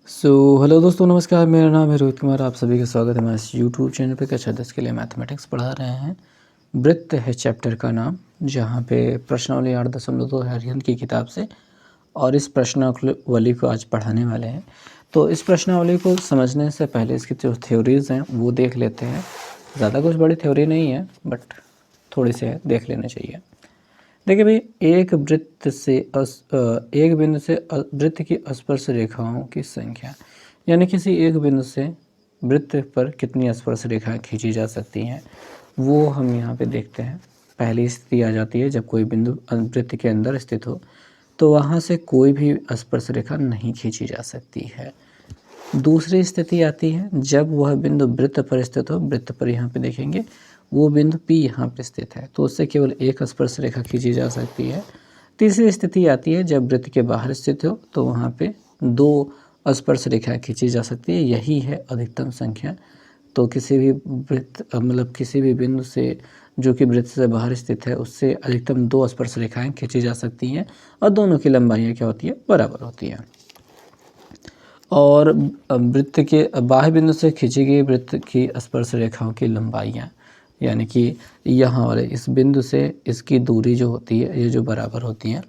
Hello दोस्तों, नमस्कार। मेरा नाम है रोहित कुमार। आप सभी का स्वागत है हमारे इस यूट्यूब चैनल पे। कक्षा 10 के लिए मैथमेटिक्स पढ़ा रहे हैं। वृत्त है चैप्टर का नाम, जहाँ पे प्रश्नावली 8.2 है अरिहंत की किताब से, और इस प्रश्नावली को आज पढ़ाने वाले हैं। तो इस प्रश्नावली को समझने से पहले इसकी जो थ्योरीज़ हैं वो देख लेते हैं। ज़्यादा कुछ बड़ी थ्योरी नहीं है, बट थोड़ी सी है, देख लेना चाहिए। देखिए भाई, एक बिंदु से वृत्त की स्पर्श रेखाओं की संख्या, यानी किसी एक बिंदु से वृत्त पर कितनी स्पर्श रेखाएं खींची जा सकती हैं, वो हम यहाँ पे देखते हैं। पहली स्थिति आ जाती है जब कोई बिंदु वृत्त के अंदर स्थित हो तो वहाँ से कोई भी स्पर्श रेखा नहीं खींची जा सकती है। दूसरी स्थिति आती है जब वह बिंदु वृत्त पर स्थित हो। वृत्त पर यहाँ पे देखेंगे वो बिंदु P यहाँ पे स्थित है, तो उससे केवल एक स्पर्श रेखा खींची जा सकती है। तीसरी स्थिति आती है जब वृत्त के बाहर स्थित हो, तो वहाँ पे दो स्पर्श रेखाएं खींची जा सकती है। यही है अधिकतम संख्या। तो किसी भी वृत्त किसी भी बिंदु से जो कि वृत्त से बाहर स्थित है, उससे अधिकतम दो स्पर्श रेखाएं खींची जा सकती हैं, और दोनों की लंबाइयाँ क्या होती है, बराबर होती हैं। और वृत्त के बाह्य बिंदु से खींची गई वृत्त की स्पर्श रेखाओं की लंबाइयाँ, यानी कि यहाँ वाले इस बिंदु से इसकी दूरी जो होती है, ये जो बराबर होती है,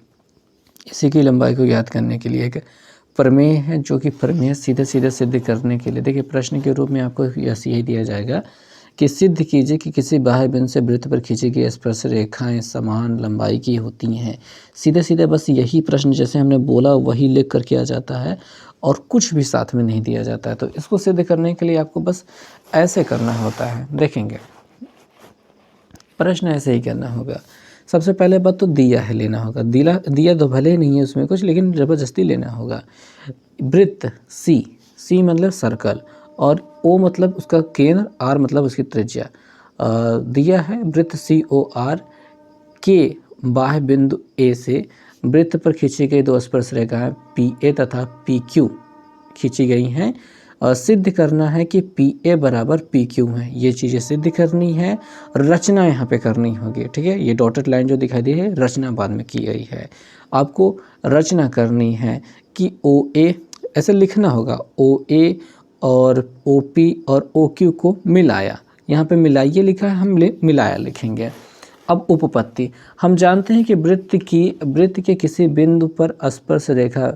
इसी की लंबाई को ज्ञात करने के लिए एक प्रमेय है, जो कि प्रमेय सीधे सीधे सिद्ध करने के लिए, देखिए प्रश्न के रूप में आपको यही दिया जाएगा कि सिद्ध कीजिए कि किसी बाह्य बिंदु से वृत्त पर खींची गई स्पर्श रेखाएं समान लंबाई की होती हैं। सीधे सीधे बस यही प्रश्न जैसे हमने बोला वही लिख कर किया जाता है, और कुछ भी साथ में नहीं दिया जाता है। तो इसको सिद्ध करने के लिए आपको बस ऐसे करना होता है। देखेंगे प्रश्न ऐसे ही करना होगा। सबसे पहले बात तो दिया है, लेना होगा। दिया तो भले ही नहीं है उसमें कुछ, लेकिन ज़बरदस्ती लेना होगा। वृत्त सी मतलब सर्कल, और ओ मतलब उसका केंद्र, आर मतलब उसकी त्रिज्या दिया है। वृत्त COR के बाह्य बिंदु ए से वृत्त पर खींची गई दो स्पर्श रेखाएं PA तथा PQ खींची गई हैं, और सिद्ध करना है कि PA बराबर PQ है। ये चीज़ें सिद्ध करनी है, रचना यहाँ पे करनी होगी। ठीक है, ये डॉटेड लाइन जो दिखाई दी है, रचना बाद में की गई है। आपको रचना करनी है कि OA ऐसे लिखना होगा, OA और OP और OQ को मिलाया। यहाँ पे मिलाइए लिखा है, हम मिलाया लिखेंगे। अब उपपत्ति, हम जानते हैं कि वृत्त के किसी बिंदु पर स्पर्श रेखा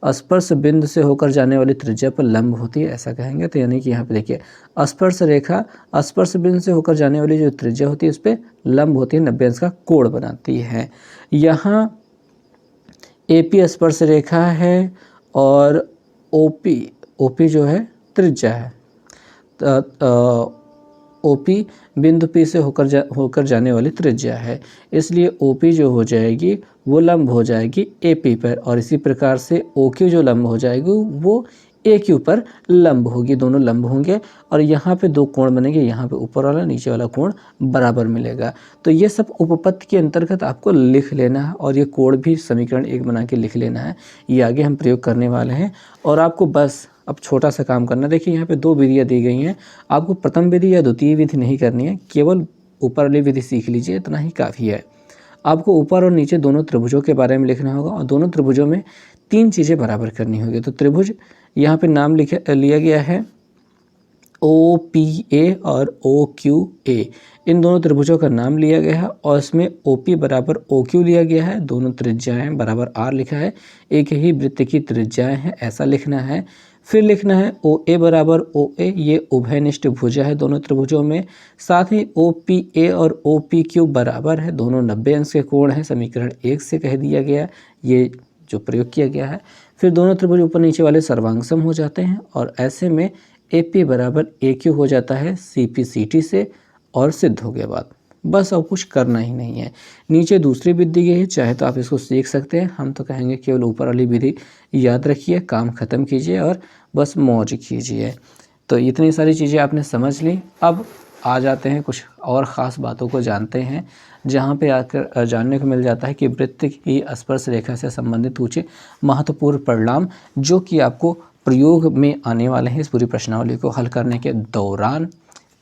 स्पर्श बिंदु से होकर जाने वाली त्रिज्या पर लंब होती है, ऐसा कहेंगे। तो यानी कि यहाँ पे देखिए स्पर्श रेखा स्पर्श बिंदु से होकर जाने वाली जो त्रिज्या होती है उस पर लंब होती है, 90 अंश का कोण बनाती है। यहाँ AP स्पर्श रेखा है और OP जो है त्रिज्या है। OP बिंदु P से होकर जाने वाली त्रिज्या है, इसलिए OP जो हो जाएगी वो लंब हो जाएगी AP पर, और इसी प्रकार से OQ जो लंब हो जाएगी वो AQ पर लंब होगी। दोनों लंब होंगे, और यहाँ पे दो कोण बनेंगे, यहाँ पे ऊपर वाला नीचे वाला कोण बराबर मिलेगा। तो ये सब उपपत्ति के अंतर्गत आपको लिख लेना है, और ये कोण भी समीकरण 1 बना के लिख लेना है। ये आगे हम प्रयोग करने वाले हैं, और आपको बस अब छोटा सा काम करना। देखिए यहाँ पे दो विधियाँ दी गई हैं, आपको प्रथम विधि या द्वितीय विधि नहीं करनी है, केवल ऊपर वाली विधि सीख लीजिए, इतना ही काफ़ी है। आपको ऊपर और नीचे दोनों त्रिभुजों के बारे में लिखना होगा, और दोनों त्रिभुजों में तीन चीज़ें बराबर करनी होगी। तो त्रिभुज यहाँ पे नाम लिया गया है OPA और OQA, इन दोनों त्रिभुजों का नाम लिया गया है, और इसमें OP बराबर OQ लिया गया है। दोनों त्रिज्याएं बराबर R लिखा है, एक ही वृत्त की त्रिज्याएं हैं, ऐसा लिखना है। फिर लिखना है OA बराबर OA, ये उभयनिष्ठ भुजा है दोनों त्रिभुजों में। साथ ही OPA और OPQ बराबर है, दोनों 90 अंश के कोण हैं, समीकरण 1 से कह दिया गया, ये जो प्रयोग किया गया है। फिर दोनों त्रिभुज ऊपर नीचे वाले सर्वांगसम हो जाते हैं, और ऐसे में AP बराबर AQ हो जाता है CP CT से, और सिद्ध हो गया बात। बस अब कुछ करना ही नहीं है। नीचे दूसरी विधि दी गई है, चाहे तो आप इसको सीख सकते हैं, हम तो कहेंगे केवल ऊपर वाली विधि याद रखिए, काम ख़त्म कीजिए और बस मौज कीजिए। तो इतनी सारी चीज़ें आपने समझ ली। अब आ जाते हैं कुछ और ख़ास बातों को जानते हैं, जहाँ पे आकर जानने को मिल जाता है कि वृत्त की स्पर्श रेखा से संबंधित कुछ महत्वपूर्ण परिणाम, जो कि आपको प्रयोग में आने वाले हैं इस पूरी प्रश्नावली को हल करने के दौरान।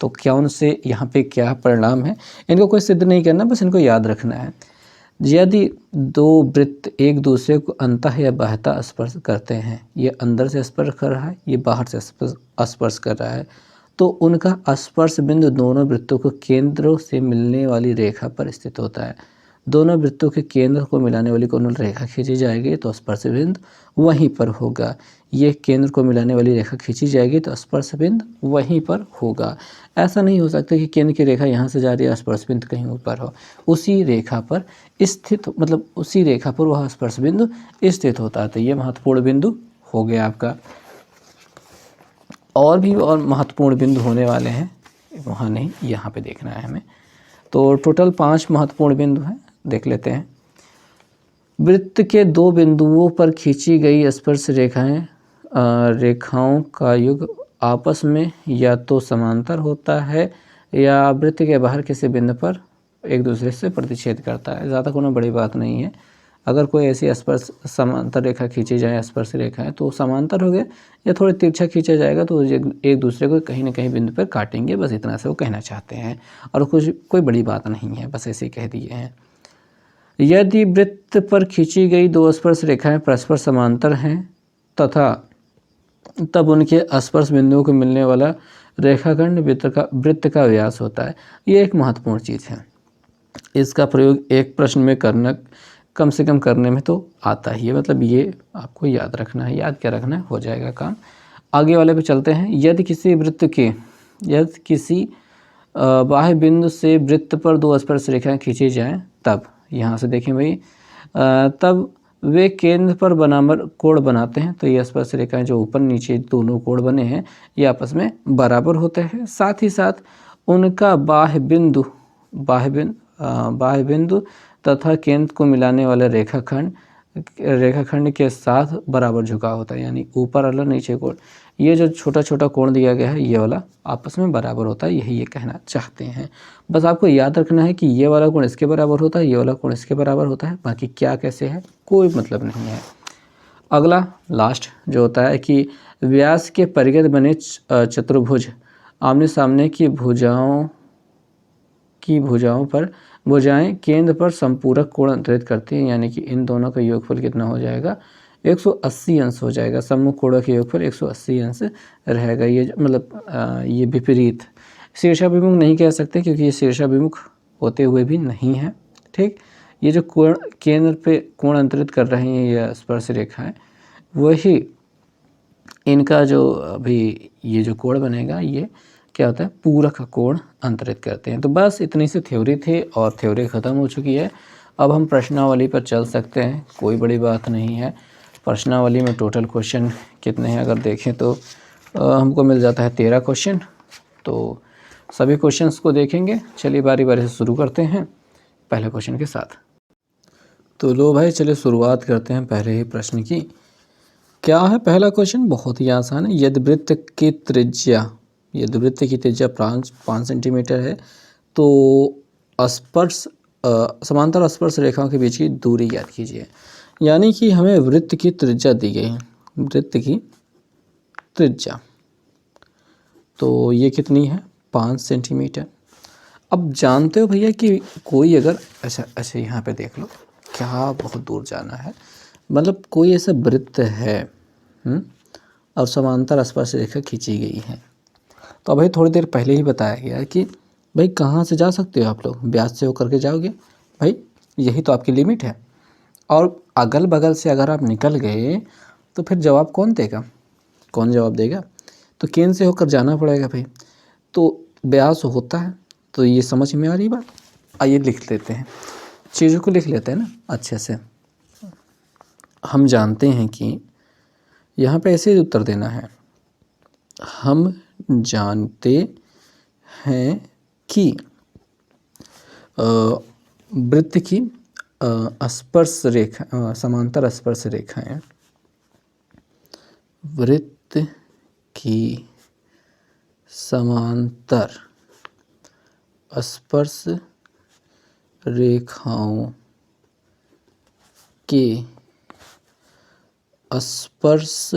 तो क्या उनसे यहाँ पे क्या परिणाम है, इनको कोई सिद्ध नहीं करना, बस इनको याद रखना है। यदि दो वृत्त एक दूसरे को अंतः या बाह्यतः स्पर्श करते हैं, ये अंदर से स्पर्श कर रहा है, ये बाहर से स्पर्श कर रहा है, तो उनका स्पर्श बिंदु दोनों वृत्तों को केंद्रों से मिलने वाली रेखा पर स्थित होता है। दोनों वृत्तों के केंद्र को मिलाने वाली कोण रेखा खींची जाएगी तो स्पर्श बिंदु वहीं पर होगा। ये केंद्र को मिलाने वाली रेखा खींची जाएगी तो स्पर्श बिंदु वहीं पर होगा। ऐसा नहीं हो सकता कि केंद्र की रेखा यहाँ से जा रही है, स्पर्श बिंदु कहीं ऊपर हो। उसी रेखा पर स्थित, मतलब उसी रेखा पर वह स्पर्श बिंदु स्थित होता है। तो ये महत्वपूर्ण बिंदु हो गया आपका। और भी और महत्वपूर्ण बिंदु होने वाले हैं, वहाँ नहीं, यहाँ पे देखना है हमें। तो टोटल 5 महत्वपूर्ण बिंदु हैं, देख लेते हैं। वृत्त के दो बिंदुओं पर खींची गई स्पर्श रेखाओं का युग आपस में या तो समांतर होता है या वृत्त के बाहर किसी बिंदु पर एक दूसरे से प्रतिच्छेद करता है। ज़्यादा कोई बड़ी बात नहीं है। अगर कोई ऐसी स्पर्श समांतर रेखा खींची जाए, स्पर्श रेखा है, तो समांतर हो गया, या थोड़ा तिरछा खींचा जाएगा तो एक दूसरे को कहीं ना कहीं बिंदु पर काटेंगे, बस इतना से वो कहना चाहते हैं। और कुछ कोई बड़ी बात नहीं है, बस ऐसे ही कह दिए हैं। यदि वृत्त पर खींची गई दो स्पर्श रेखाएं परस्पर समांतर हैं तथा तब उनके स्पर्श बिंदुओं को मिलने वाला रेखाखंड वृत्त का व्यास होता है। ये एक महत्वपूर्ण चीज़ है। इसका प्रयोग एक प्रश्न में करना, कम से कम करने में तो आता ही है, मतलब ये आपको याद रखना है। याद क्या रखना है, हो जाएगा काम। आगे वाले पे चलते हैं। यदि किसी बाह्य बिंदु से वृत्त पर दो स्पर्श रेखाएं खींची जाएं, तब यहाँ से देखें भाई, तब वे केंद्र पर बनाकर कोण बनाते हैं। तो ये स्पर्श रेखाएं जो ऊपर नीचे दोनों कोण बने हैं, ये आपस में बराबर होते हैं। साथ ही साथ उनका बाह्य बिंदु तथा केंद्र को मिलाने वाला रेखाखंड के साथ बराबर झुकाव होता है, यानी ऊपर वाला नीचे कोण, ये जो छोटा छोटा कोण दिया गया है, ये वाला आपस में बराबर होता है। यही ये कहना चाहते हैं। बस आपको याद रखना है कि ये वाला कोण इसके बराबर होता है, ये वाला कोण इसके बराबर होता है, बाकी क्या कैसे है कोई मतलब नहीं है। अगला लास्ट जो होता है कि व्यास के परिगत बने चतुर्भुज आमने सामने की भुजाएं केंद्र पर संपूरक कोण अंतरित करती हैं, यानी कि इन दोनों का योगफल कितना हो जाएगा, 180 अंश हो जाएगा। सम्मुख कोणों के योगफल 180 अंश रहेगा। ये मतलब ये विपरीत, शीर्षाभिमुख नहीं कह सकते क्योंकि ये शीर्षाभिमुख होते हुए भी नहीं है। ठीक, ये जो कोण केंद्र पे कोण अंतरित कर रहे हैं ये स्पर्श रेखा है, वही इनका जो अभी ये जो कोण बनेगा, ये क्या होता है, पूरक कोण अंतरित करते हैं। तो बस इतनी सी थ्योरी थी और थ्योरी ख़त्म हो चुकी है। अब हम प्रश्नावली पर चल सकते हैं, कोई बड़ी बात नहीं है। प्रश्नावली में टोटल क्वेश्चन कितने हैं अगर देखें तो हमको मिल जाता है 13 क्वेश्चन। तो सभी क्वेश्चंस को देखेंगे। चलिए बारी बारी से शुरू करते हैं पहले क्वेश्चन के साथ। तो लो भाई, चलिए शुरुआत करते हैं पहले ही प्रश्न की। क्या है पहला क्वेश्चन, बहुत ही आसान है। यदि वृत्त की त्रिज्या 5 सेंटीमीटर है तो समांतर स्पर्श रेखाओं के बीच की दूरी याद कीजिए। यानी कि हमें वृत्त की त्रिज्या दी गई है, वृत्त की त्रिज्या, तो ये कितनी है, 5 सेंटीमीटर। अब जानते हो भैया कि कोई अगर अच्छा यहाँ पे देख लो, क्या बहुत दूर जाना है, मतलब कोई ऐसा वृत्त है और समांतर स्पर्श रेखा खींची गई है, तो भाई थोड़ी देर पहले ही बताया गया कि भाई कहाँ से जा सकते हो आप लोग, व्यास से होकर के जाओगे, भाई यही तो आपकी लिमिट है। और अगल बगल से अगर आप निकल गए तो फिर जवाब कौन देगा, कौन जवाब देगा, तो केंद्र से होकर जाना पड़ेगा भाई। तो व्यास होता है, तो ये समझ में आ रही बात। आइए लिख लेते हैं, चीज़ों को लिख लेते हैं ना अच्छे से। हम जानते हैं कि यहाँ पे ऐसे ही उत्तर देना है। हम जानते हैं कि वृत्त की स्पर्श रेखा समांतर स्पर्श रेखाएं, वृत्त की समांतर स्पर्श रेखाओं के स्पर्श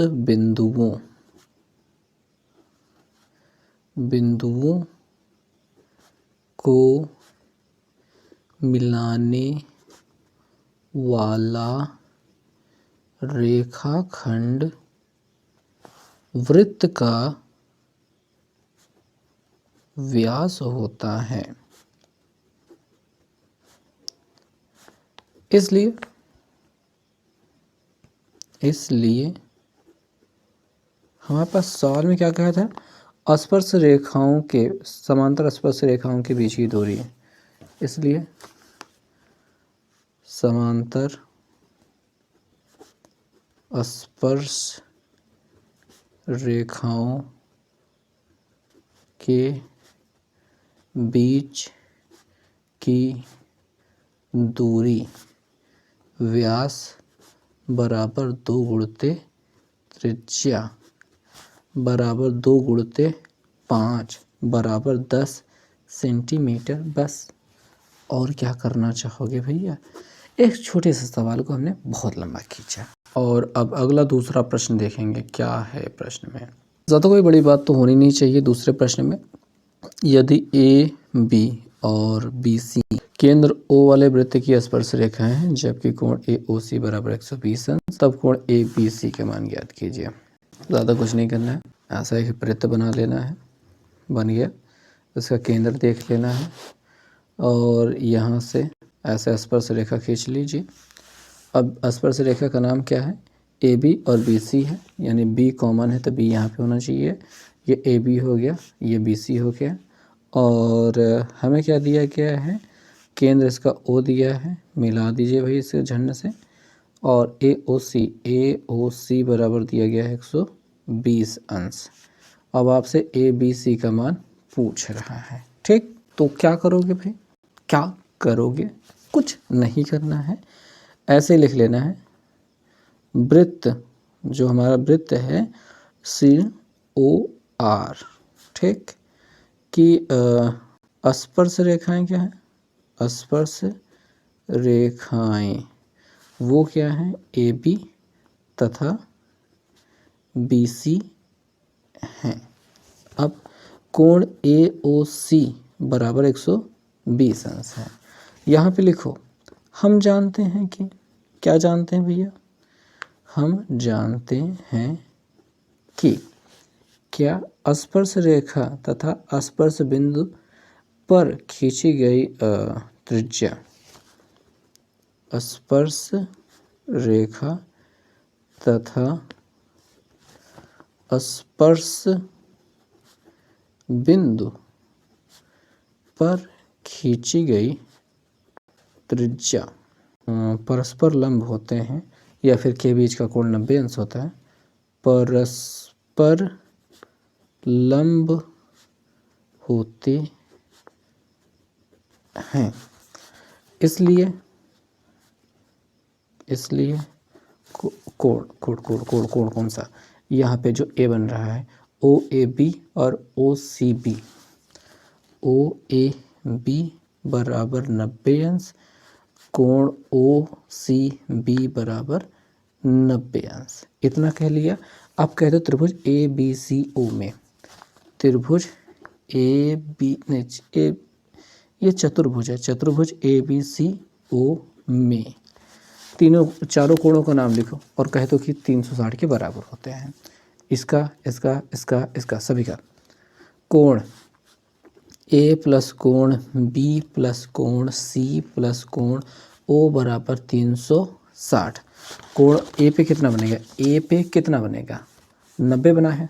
बिंदुओं को मिलाने वाला रेखाखंड वृत्त का व्यास होता है। इसलिए हमारे पास सवाल में क्या कहा था, स्पर्श रेखाओं के समांतर स्पर्श रेखाओं के बीच की दूरी है, इसलिए समांतर स्पर्श रेखाओं के बीच की दूरी व्यास बराबर 2 गुणित त्रिज्या बराबर 2 गुणित 5 बराबर 10 सेंटीमीटर। बस और क्या करना चाहोगे भैया। एक छोटे से सवाल को हमने बहुत लंबा खींचा। और अब अगला दूसरा प्रश्न देखेंगे क्या है प्रश्न में। ज़्यादा कोई बड़ी बात तो होनी नहीं चाहिए दूसरे प्रश्न में। यदि ए बी और बी सी केंद्र ओ वाले वृत्त की स्पर्श रेखा है जबकि कोण ए ओ सी बराबर 120 अंश, तब कोण ए बी सी के मान ज्ञात कीजिए। ज़्यादा कुछ नहीं करना है, ऐसा एक वृत्त बना लेना है, बन गया, इसका केंद्र देख लेना है और यहाँ से ऐसे स्पर्श रेखा खींच लीजिए। अब स्पर्श रेखा का नाम क्या है, ए बी और बी सी है, यानी बी कॉमन है तो बी यहाँ पे होना चाहिए। ये ए बी हो गया, ये बी सी हो गया और हमें क्या दिया गया है, केंद्र इसका ओ दिया है, मिला दीजिए भाई इसे झंड से। और ए ओ सी बराबर दिया गया है 120 अंश। अब आपसे ए बी सी का मान पूछ रहा है, ठीक। तो क्या करोगे भाई, क्या करोगे, कुछ नहीं करना है, ऐसे लिख लेना है वृत्त, जो हमारा वृत्त है सी ओ आर, ठीक, कि स्पर्श रेखाएं क्या है, स्पर्श रेखाएं वो क्या है, ए बी तथा बी सी हैं। अब कोण ए ओ सी बराबर 120 अंश है। यहाँ पे लिखो, हम जानते हैं कि, क्या जानते हैं भैया, हम जानते हैं कि क्या स्पर्श रेखा तथा स्पर्श बिंदु पर खींची गई त्रिज्या, स्पर्श रेखा तथा स्पर्श बिंदु पर खींची गई त्रिज्या परस्पर लंब होते हैं, या फिर के बीच का कोण 90 अंश होता है, परस्पर लंब होते हैं। इसलिए कोण कौन सा, यहाँ पे जो ए बन रहा है ओ ए बी और ओ C B, O A B बराबर 90 अंश, कोण ओ सी बी बराबर 90 अंश, इतना कह लिया। अब कह दो त्रिभुज ए बी सी ओ में, त्रिभुज ए बी नहीं, ये चतुर्भुज है, चतुर्भुज ए बी सी ओ में चारों कोणों का नाम लिखो और कह दो कि 360 के बराबर होते हैं। इसका इसका इसका इसका सभी का कोण ए प्लस कोण बी प्लस कोण सी प्लस कोण ओ बराबर 360। कोण ए पे कितना बनेगा, ए पे कितना बनेगा 90 बना है,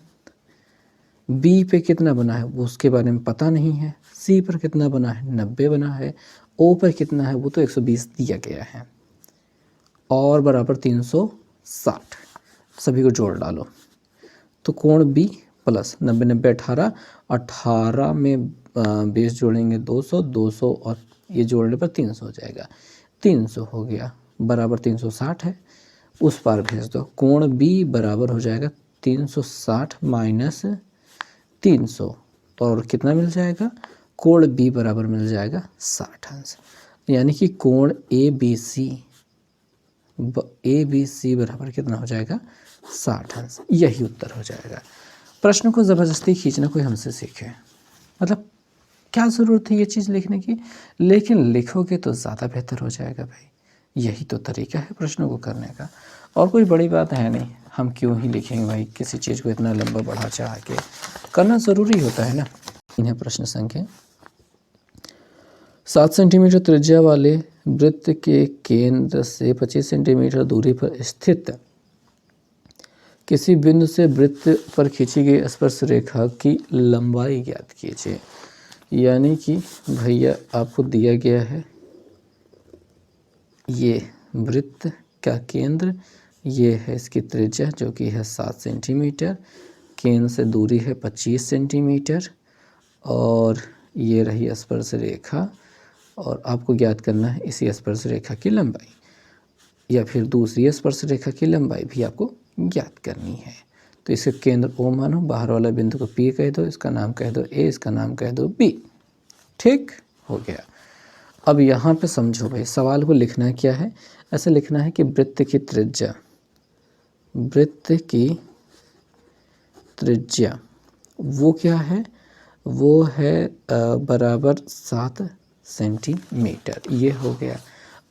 बी पे कितना बना है वो उसके बारे में पता नहीं है, सी पर कितना बना है 90 बना है, ओ पर कितना है वो तो 120 दिया गया है और बराबर 360, सभी को जोड़ डालो तो कोण बी प्लस 90 90 18, 18 में 20 जोड़ेंगे 200, 200 और ये जोड़ने पर 300 हो जाएगा, 300 हो गया बराबर 360 है, उस पार भेज दो। कोण बी बराबर हो जाएगा 360 माइनस 300 और कितना मिल जाएगा, कोण बी बराबर मिल जाएगा 60 अंश, यानी कि कोण ए बी सी बराबर कितना हो जाएगा 60 अंश, यही उत्तर हो जाएगा। प्रश्न को ज़बरदस्ती खींचना कोई हमसे सीखे, मतलब क्या ज़रूरत है ये चीज़ लिखने की, लेकिन लिखोगे तो ज़्यादा बेहतर हो जाएगा भाई। यही तो तरीका है प्रश्नों को करने का, और कोई बड़ी बात है नहीं। हम क्यों ही लिखेंगे भाई किसी चीज़ को इतना लंबा बढ़ा चढ़ा के, करना ज़रूरी होता है ना। इन्हें प्रश्न संख्या 7 सेंटीमीटर त्रिज्या वाले वृत्त के केंद्र से 25 सेंटीमीटर दूरी पर स्थित किसी बिंदु से वृत्त पर खींची गई स्पर्श रेखा की लंबाई ज्ञात कीजिए। यानी कि भैया आपको दिया गया है ये वृत्त का केंद्र, ये है इसकी त्रिज्या जो कि है 7 सेंटीमीटर, केंद्र से दूरी है 25 सेंटीमीटर, और ये रही स्पर्श रेखा, और आपको ज्ञात करना है इसी स्पर्श रेखा की लंबाई, या फिर दूसरी स्पर्श रेखा की लंबाई भी आपको ज्ञात करनी है। तो इसका केंद्र O मानो, बाहर वाला बिंदु को P कह दो, इसका नाम कह दो A, इसका नाम कह दो B। ठीक हो गया। अब यहाँ पे समझो भाई, सवाल को लिखना क्या है, ऐसे लिखना है कि वृत्त की त्रिज्या वो क्या है, वो है बराबर 7 सेंटीमीटर, ये हो गया।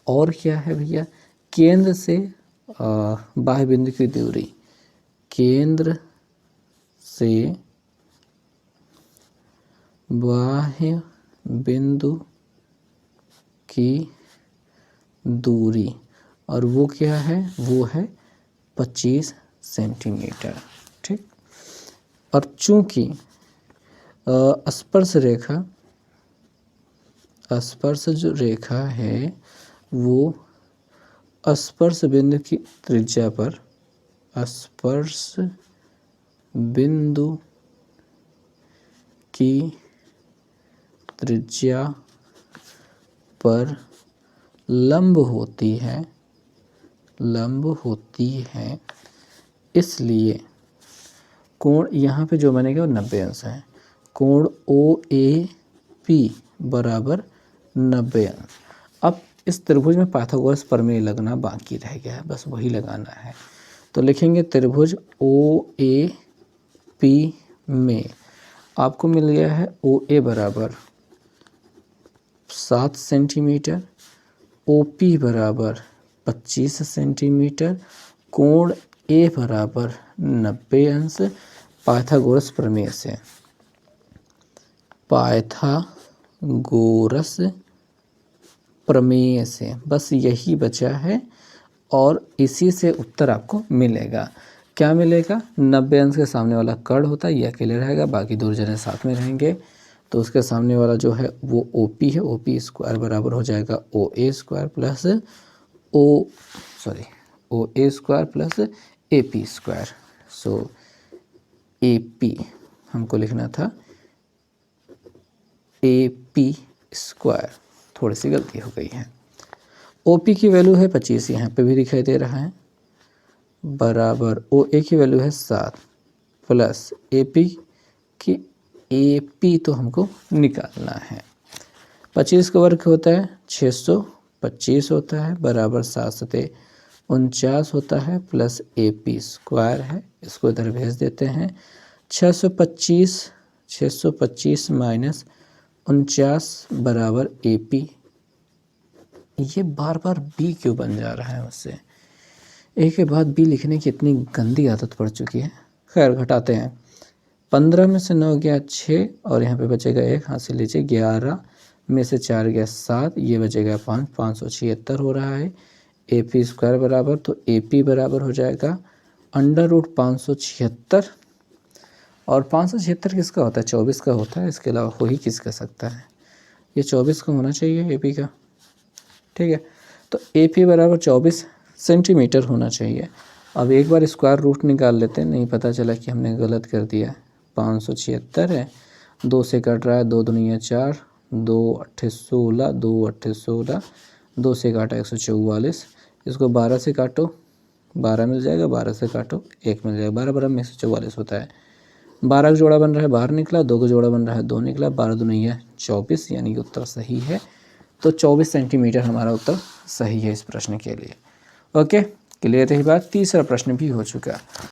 और क्या है भैया, केंद्र से बाह्य बिंदु की दूरी, केंद्र से बाह्य बिंदु की दूरी, और वो क्या है, वो है 25 सेंटीमीटर। ठीक। और चूंकि स्पर्श जो रेखा है वो स्पर्श बिंदु की त्रिज्या पर, स्पर्श बिंदु की त्रिज्या पर लंब होती है, इसलिए कोण यहाँ पे जो बनेगा वो 90 अंश है। कोण OAP बराबर 90 अंश। अब इस त्रिभुज में पाइथागोरस प्रमेय लगना बाकी रह गया है, बस वही लगाना है। तो लिखेंगे त्रिभुज OAP में आपको मिल गया है OA बराबर 7 सेंटीमीटर, OP बराबर 25 सेंटीमीटर, कोण A बराबर 90 अंश। पाइथागोरस प्रमेय से बस यही बचा है, और इसी से उत्तर आपको मिलेगा। क्या मिलेगा, 90 अंश के सामने वाला कर्ण होता है, ये अकेले रहेगा, बाकी दो जने साथ में रहेंगे, तो उसके सामने वाला जो है वो OP है, OP स्क्वायर बराबर हो जाएगा OA square plus OA square plus AP square. So AP हमको लिखना था AP स्क्वायर, थोड़ी सी गलती हो गई है। OP की वैल्यू है 25, यहाँ पे भी दिखाई दे रहा है, बराबर OA की वैल्यू है 7 प्लस AP तो हमको निकालना है। 25 का वर्ग होता है 625 होता है, बराबर 7 सते 49 होता है, प्लस AP स्क्वायर है, इसको इधर भेज देते हैं। 625 माइनस 49 बराबर AP। ये बार बार B क्यों बन जा रहा है मुझसे, एक के बाद B लिखने की इतनी गंदी आदत पड़ चुकी है। खैर घटाते हैं, 15 में से 9 गया 6, और यहाँ पे बचेगा 1, हाथ से लीजिए, 11 में से 4 गया 7, ये बचेगा 5, 576 हो रहा है। AP स्क्वायर बराबर, तो AP बराबर हो जाएगा √576, और 576 किसका होता है, 24 का होता है, इसके अलावा हो ही किसका सकता है, ये 24 का होना चाहिए AP का। ठीक है, तो AP बराबर 24 सेंटीमीटर होना चाहिए। अब एक बार स्क्वायर रूट निकाल लेते हैं, नहीं पता चला कि हमने गलत कर दिया। 576 है, 2 से कट रहा है, 2 दूनी 4, 2 8 16, 2 8 16, 2 से काटा 144, इसको 12 से काटो 12 मिल जाएगा, 12 से काटो 1 मिल जाएगा, 12 में 144 होता है। 12 का जोड़ा बन रहा है, बाहर निकला, 2 का जोड़ा बन रहा है, 2 निकला, 12 दूनी 24, यानी कि उत्तर सही है। तो 24 सेंटीमीटर हमारा उत्तर सही है इस प्रश्न के लिए। ओके, क्लियर रही बात। तीसरा प्रश्न भी हो चुका।